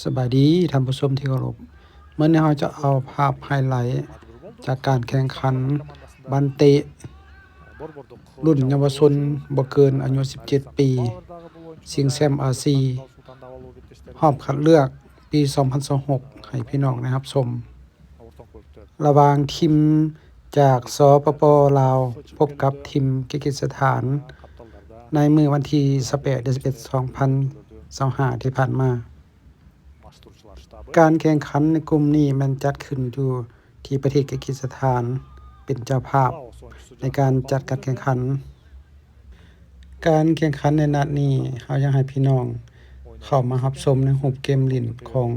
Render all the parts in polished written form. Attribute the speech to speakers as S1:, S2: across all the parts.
S1: สบายดีท่านผู้ชมที่เคารพมื้อนี้เราจะเอาภาพไฮไลท์จากการแข่งขันบัลเตะรุ่นเยาวชนบ่เกินอายุ17ปีชิงแชมป์อาซีรอบคัดเลือกปี2026ให้พี่น้องนะครับชมระหว่างทีมจากสปป.ลาวพบกับทีมกิร์กิสถานในมื้อวันที่18 เดือน11 2025ที่ผ่านมาการแข่งขันในกลุ่มนี้มันจัดขึ้นอยู่ที่ประเทศกิร์กิสถานเป็นเจ้าภาพในการจัดการแข่งขันในนัดนี้เฮาอยากให้พี่น้องเข้ามารับชมในรูปเกมลิ้นของ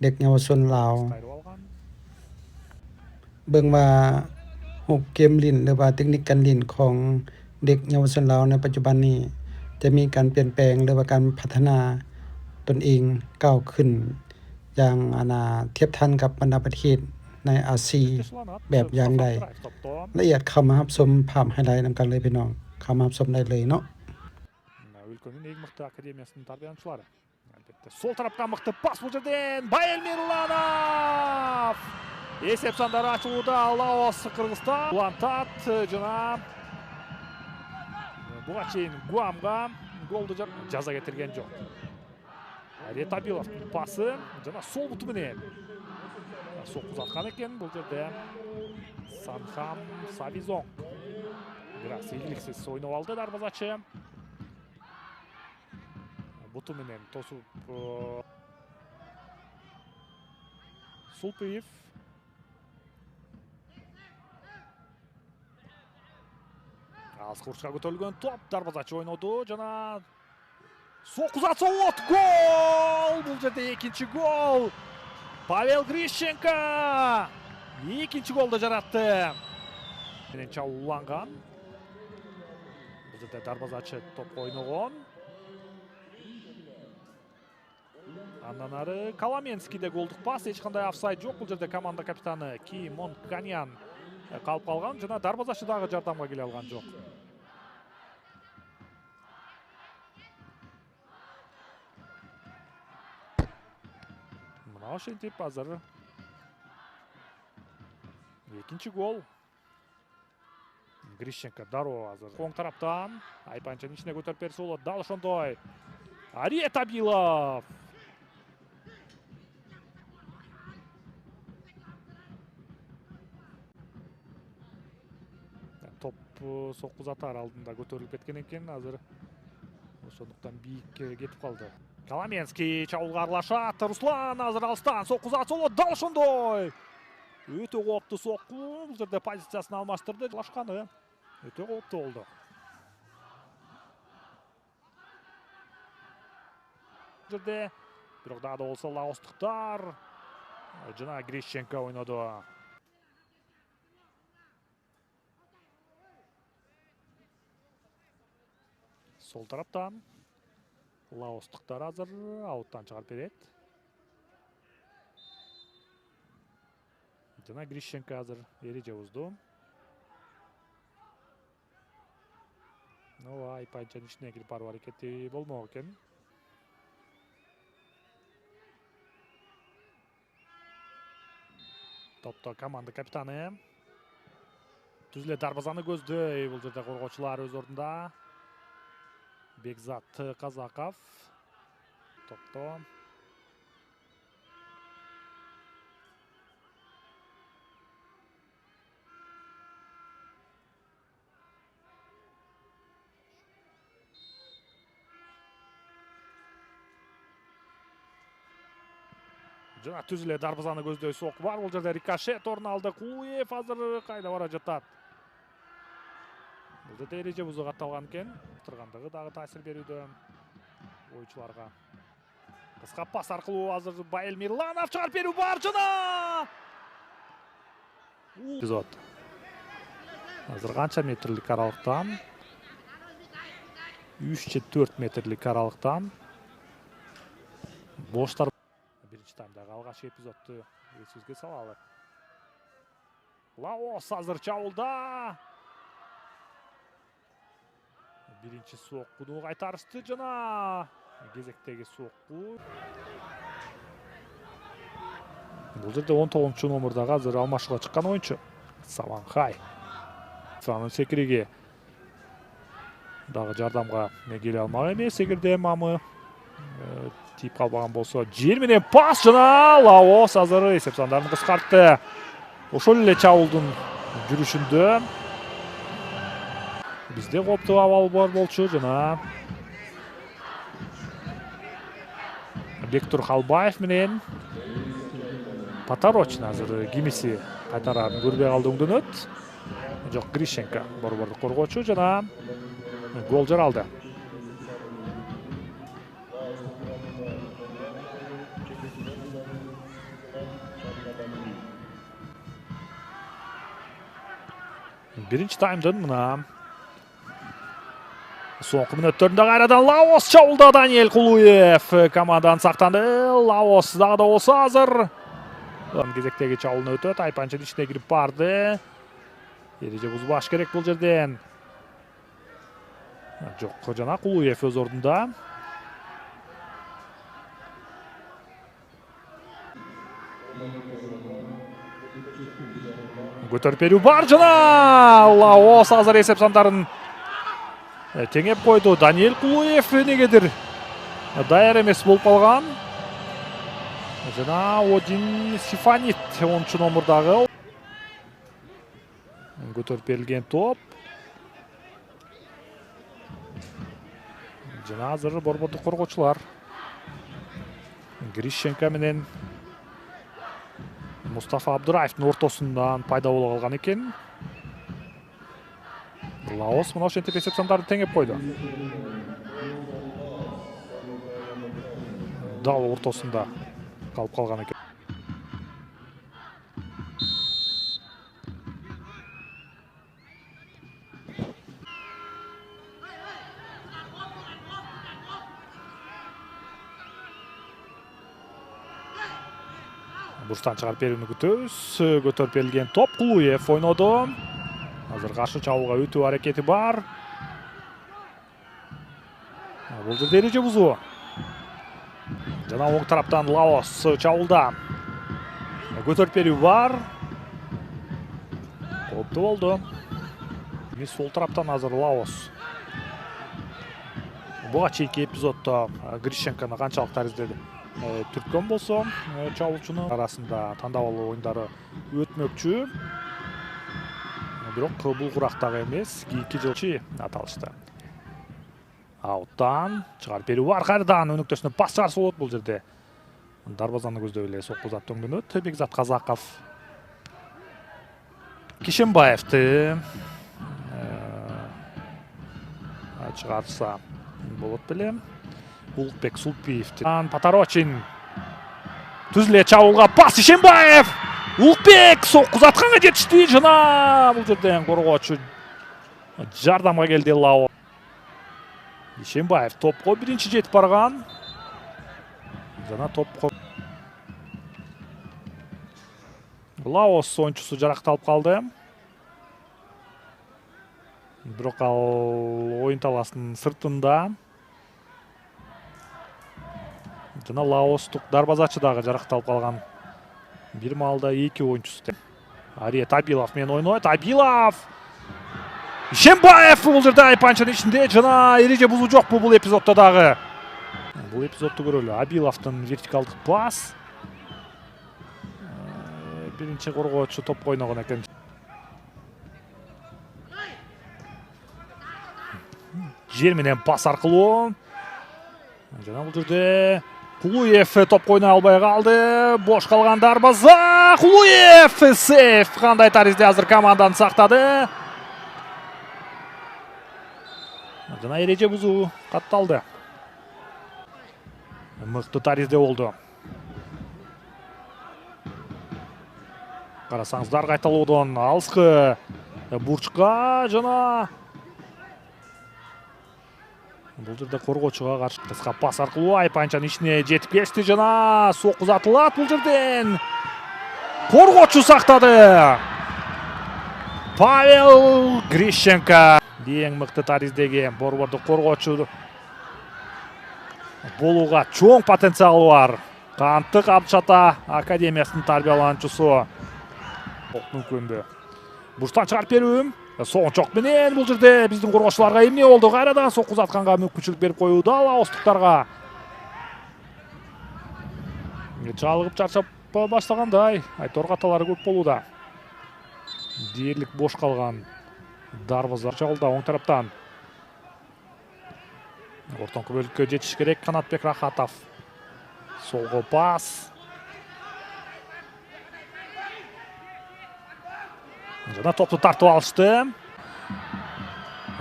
S1: เด็กเยาวชนลาวเบิ่งว่ารูปเกมลิ้นหรือว่าเทคนิคการลิ้นของเด็กเยาวชนลาวในปัจจุบันนี้จะมีการเปลี่ยนแปลงหรือว่าการพัฒนาตนเองก้าวขึ้นอย่างเทียบทันกับบรรดาประเทศในอาเซียนแบบอย่างใดละเอียดเข้ามารับชมภาพไฮไลท์นำกันเลยพี่น้องเข้ามารับชมได้เลยเนาะ
S2: Ülkenin en mıhtı akademiyasının tarbiyaçıları. Elbette sol taraftan mıhtı pas bu жерден Байел Мирланов. Есеп сандары açılуда Лаос Кыргызстан. Улантат жана буга чейин Гуамга голду жаза кетирген жок. Ретабиловдун пасы жана сол буту менен сокку заткан экен бул жерде. Санхам Савизон. Бирок ийгиликсиз ойноп алды дарбазачы. Буту менен тосуп Сулпиев. Аз курчка көтөрүлгөн топ дарбазачы ойноду жана сокку зат гол! Бул жерде экинчи гол. Павел Грищенко экинчи голду жаратты. Менен чабууланган. Бул жерде дарбазачы топ ойногон. Андан ары Коломенскийде голдук пас, эч кандай офсайд жок. Бул жерде команда капитаны Ки Монканян калып калган жана дарбазачы дагы жардамга келе алган жок. Мына ошентип азыр экинчи гол. Грищенко дароо азыр оң тараптан Айпанчанын ичине көтөрүп берсе болот. Дал ошондой. Ретабилов. Топ сокку затар алдында көтөрүлүп кеткен экен, азыр ошондуктан бийикке кетип калды. Коломенский чабуулга аралашат. Руслан азыр алыстан сокку зат болот. Дал ошондой. Өтө кооптуу сокку. Бул жерде позициясын алмаштырды. Лашканы өтө кооптуу болду. Бул жерде бирок дагы да болсо лаостуктар жана Грищенко ойноду. Сол тараптан лаостуктар азыр ауттан чыгарып берет. Жана Грищенко азыр эреже бузду. Айпанчанын ичине кирип баруу аракети болмок экен. Топто команда капитаны. Түз эле дарбазаны көздөй. Бул жерде коргоочулар өз ордунда. Бекзат Казаков. Топто. Жана түз эле дарбазаны көздөй сокку бар. Бул жерде рикошет орун алды. Кулуев азыр кайда бара жатат. Бул жерде эреже бузуу катталган экен. Тургандыгы дагы таасир берүүдө оюучуларга. Кыска пас аркылуу азыр Байел Мирланов чыгарып берүү бар жана эпизод. Азыр канча метрлик аралыктан? 3 же 4 метрлик аралыктан боштар биринчи таймдагы алгачкы эпизодду эсибизге салалы. Лаос азыр чабуулда. Биринчи соккуну кайтарышты жана кезектеги сокку. Бұл жерде 19 номердағы азыр алмашыға шыққан ойыншы. Саванхай. Санын секіреге дағы жардамға келе алмақ емес, егерде мамы тиіп қалбаған болса. Жер менен пас жана Лаос азыр есеп сандарын қысқартты. Ошол эле Чаулдун жүрүшүндө бизде коптуу абал бар болчу жана Бектур Халбаев менен Патарочин азыр кимиси кайтарарын көрбөй калды өңдөнөт. Жок, Грищенко борбордук коргоочу жана гол жаралды. Биринчи таймдын мына соңку мүнөттөрүндө кайрадан Лаос чабуулда Даниэль Кулуев команданын сактанды. Лаос дагы да болсо азыр кезектеги чабуулуна өтөт. Айпанчын ичине кирип барды. Эреже бузбаш керек бул жерден. Жок, жана Кулуев өз ордунда. Көтөрүп берүү бар жана Лаос азыр эсеп сандарын теңеп койду. Даниэль Кулуев негедир даяр эмес болуп калган. Жана Один Сифанит 10 номердагы көтөрүп берилген топ. Жана азыр борбордук коргоочулар Грищенко менен Мустафа Абдураевдин ортосундан пайда боло калган экен. Лаос мына ошентип эсеп сандарын теңеп койду. Дал ортосунда калып калган экен. Бурстан чыгарып берүүнү күтөбүз. Көтөрүп берилген топ Кулуев ойноду. Азыр каршы чабуулга өтүү аракети бар. Бул жерде эреже бузуу. Жана оң тараптан Лаос чабуулда. Көтөрүп берүү бар. Кооптуу болду. Сол тараптан азыр Лаос. Буга чейинки эпизоддо Грищенкону канчалык тарыздеди түрткөн болсо, чабуулчунун арасында тандабалуу оюндары өтмөкчү. Бирок бул курактагы эмес, 2 жылчы аталышты. Ауттан чыгарып берүү бар, кайрадан өнөктөсүнө пас чыгарса болот бул жерде. Дарбазаны көздөп эле сокку зат өңдөнөт. Бекзат Казаков Кишембаевди чыгарса болот беле. Улукбек Сулпиевди. Патарочин түзүлө чабуулга пас Кишембаев. Улукбек сокку затканга жетишти жана бул жерден коргоочу жардамга келди. Лао Кишембаев топко биринчи жетип барган. Жана топко Лаос оюнчусу жаракталып калды. Бирок ал оюн талаасынын сыртында. Жана Лаостук дарбазачы дагы жаракталып калган. Бир маалда 2 оюнчусу. Ариет Абилов менен ойнойт. Абилов! Кишембаев бул жерде айпанчынын ичинде жана эреже бузуу жокпу бул эпизоддо дагы. Бул эпизодду көрөлү. Абиловдун вертикалдык пас. Биринчи коргоочу топко ойногон экен. Жер менен пас аркылуу. Жана бул жерде Кулуев топко ойной албай калды. Бош калган дарбаза. Кулуев сейф. Кандай таризде азыр команданы сактады. Жана эреже бузуу катталды. Мыкты таризде болду. Карасаңыздар кайталоодон алыскы бурчка жана бул жерде коргоочуга каршы кыска пас аркылуу айпанчанын ичине жетип кетти жана сокку uzatылат бул жерден. Коргоочу сактады. Павел Грищенко эң мыкты тариздеги борбордук коргоочу болууга чоң потенциалы бар. Qantiq Abduşata Akademiyasының тарбияланчысы. Мүмкінді. Бұрштан шығарып беруім. Соңчоқ менен бұл жерде біздің қорғаушыларға емне oldu. Қайрадан соққы ұзатқанға мүмкіншілік беріп қоюды ауыстықтарға. Жалығып чаршап баштағандай. Айтор қаталары көп болуда. Дерлік бош қалған. Дарбазар жолда оң тараптан. Ортаңғы бөлікке жетіш керек Қанатбек Рахатов. Солғы пас. Жана топты тартып алышты.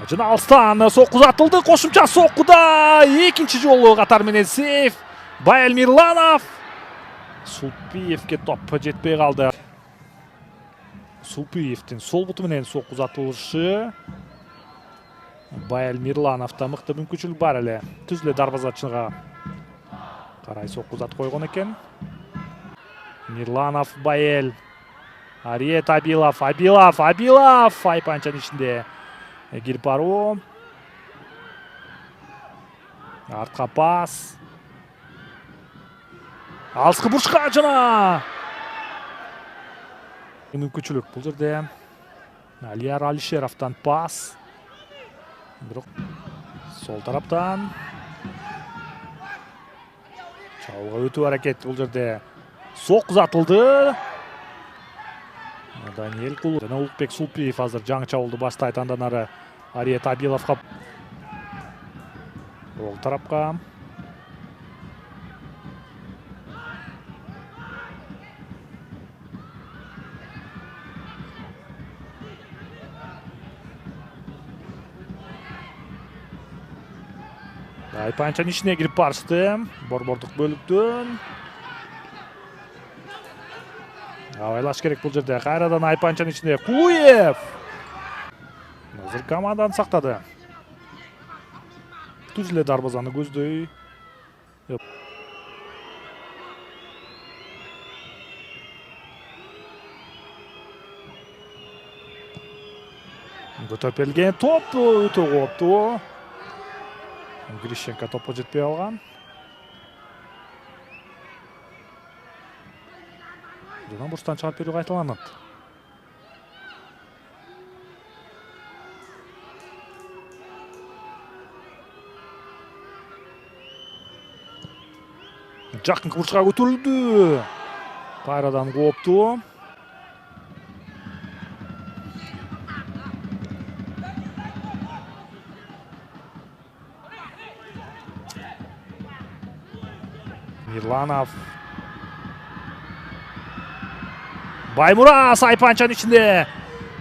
S2: Жана алыстан соққы ұзатылды. Қошымша соққыда екінші жолы қатар менен сейф. Байел Мирланов. Сулпиевке топ жетпей қалды. Сулпиевтен сол бұты менен соққы ұзатылышы. Байел Мирлановта мықты мүмкіншілік бар әлі. Түзле дарбазатшыға қарай соққы ұзатып қойған екен. Мирланов, Байел. Ариет Абилов. Айпанчаның ішінде Гильпаро. Артқа пас. Алысқы бұрышқа жана. Мүмкіншілік бұл жерде. Алияр Алишеровтан пас. Сол тараптан. Чалға өту әрекет бұл жерде. Соқ ұзатылды. Даниэль Кулу. Жана Улукбек Сулпиев азыр жаңы чабуылды баштайт. Андан ары Ариет Абиловқа. Ол тарапқа. Айпанчаның ішіне кіріп барышты. Борбордық бөліктен. Авайлаш керек бұл жерде. Қайрадан Айпанчаның ішіне Кулуев. Назыр командан сақтады. Түзіле дарбазаны көздей. Көтерілген топ өте қопты. Грищенко топы жетпей алған. Жынан бұрыштан шығарып беру қайталанады. Жақын бұрышқа көтерілді. Қайрадан қопты. Мирланов. Баймурас Айпанчаның ішінде.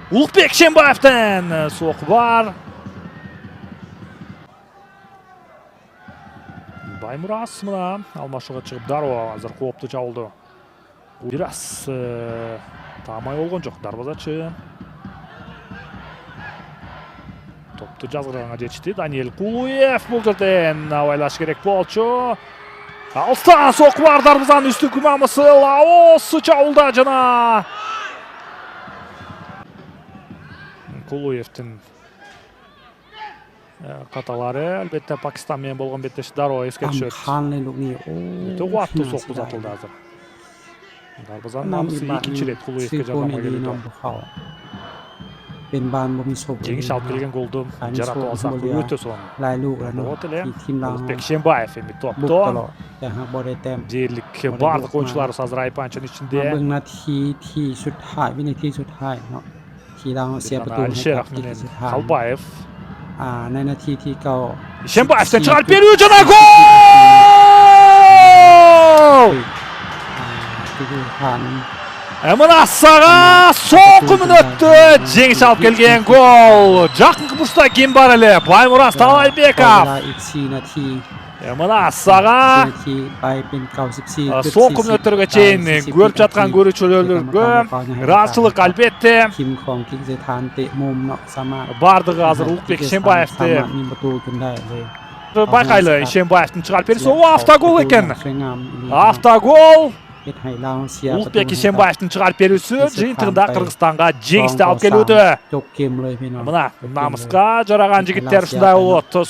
S2: Улукбек Шембаевтен соққы бар. Баймурас мына алмашыға шығып Дарова азыр қопты жауылды. Бирас тамай олған жоқ дарбазачы. Топты жазғырғанға жетішті. Даниэль Кулуев бұл жерден авайлаш керек болчу. Алыстан соққы бар дарбазаның үсті күмамысы. Лаосы чауылда жана. Кулуевтің қаталары. Әлбетте Пакистан мен болған беттеші Дарова еске түседі. Өте қуатты соққы ұзатылды азыр. Дарбазаның намысы екінші рет Кулуевке жарнама келеді. Жеңіс алып келген голды жаратып алсақ өте соң. Улукбек Шембаев емі топтон. Дерлік барлық ойыншылары азыр Айпанчаның ішінде. Алишеров менен Қалбаев. Шембаевтен шығарып беру жана гол! Мына саға соққы мүнөтті жеңіс алып келген гол. Жақын бұрышта кем бар әлі. Баймурас Талайбеков. Мына саға соққы мүнөттерге чейін көріп жатқан көрушілерге разышылық әлбетте. Бардығы азыр Улукбек Шембаевті байқайлы. Шембаевтің шығарып берісі. О, автогол екен. Автогол. Улукбек Шембаевтың шығарып берісі жиынтығында Қырғызстанға жеңісті алып келуді. Мына намысқа жараған жігіттер ұшындай олды.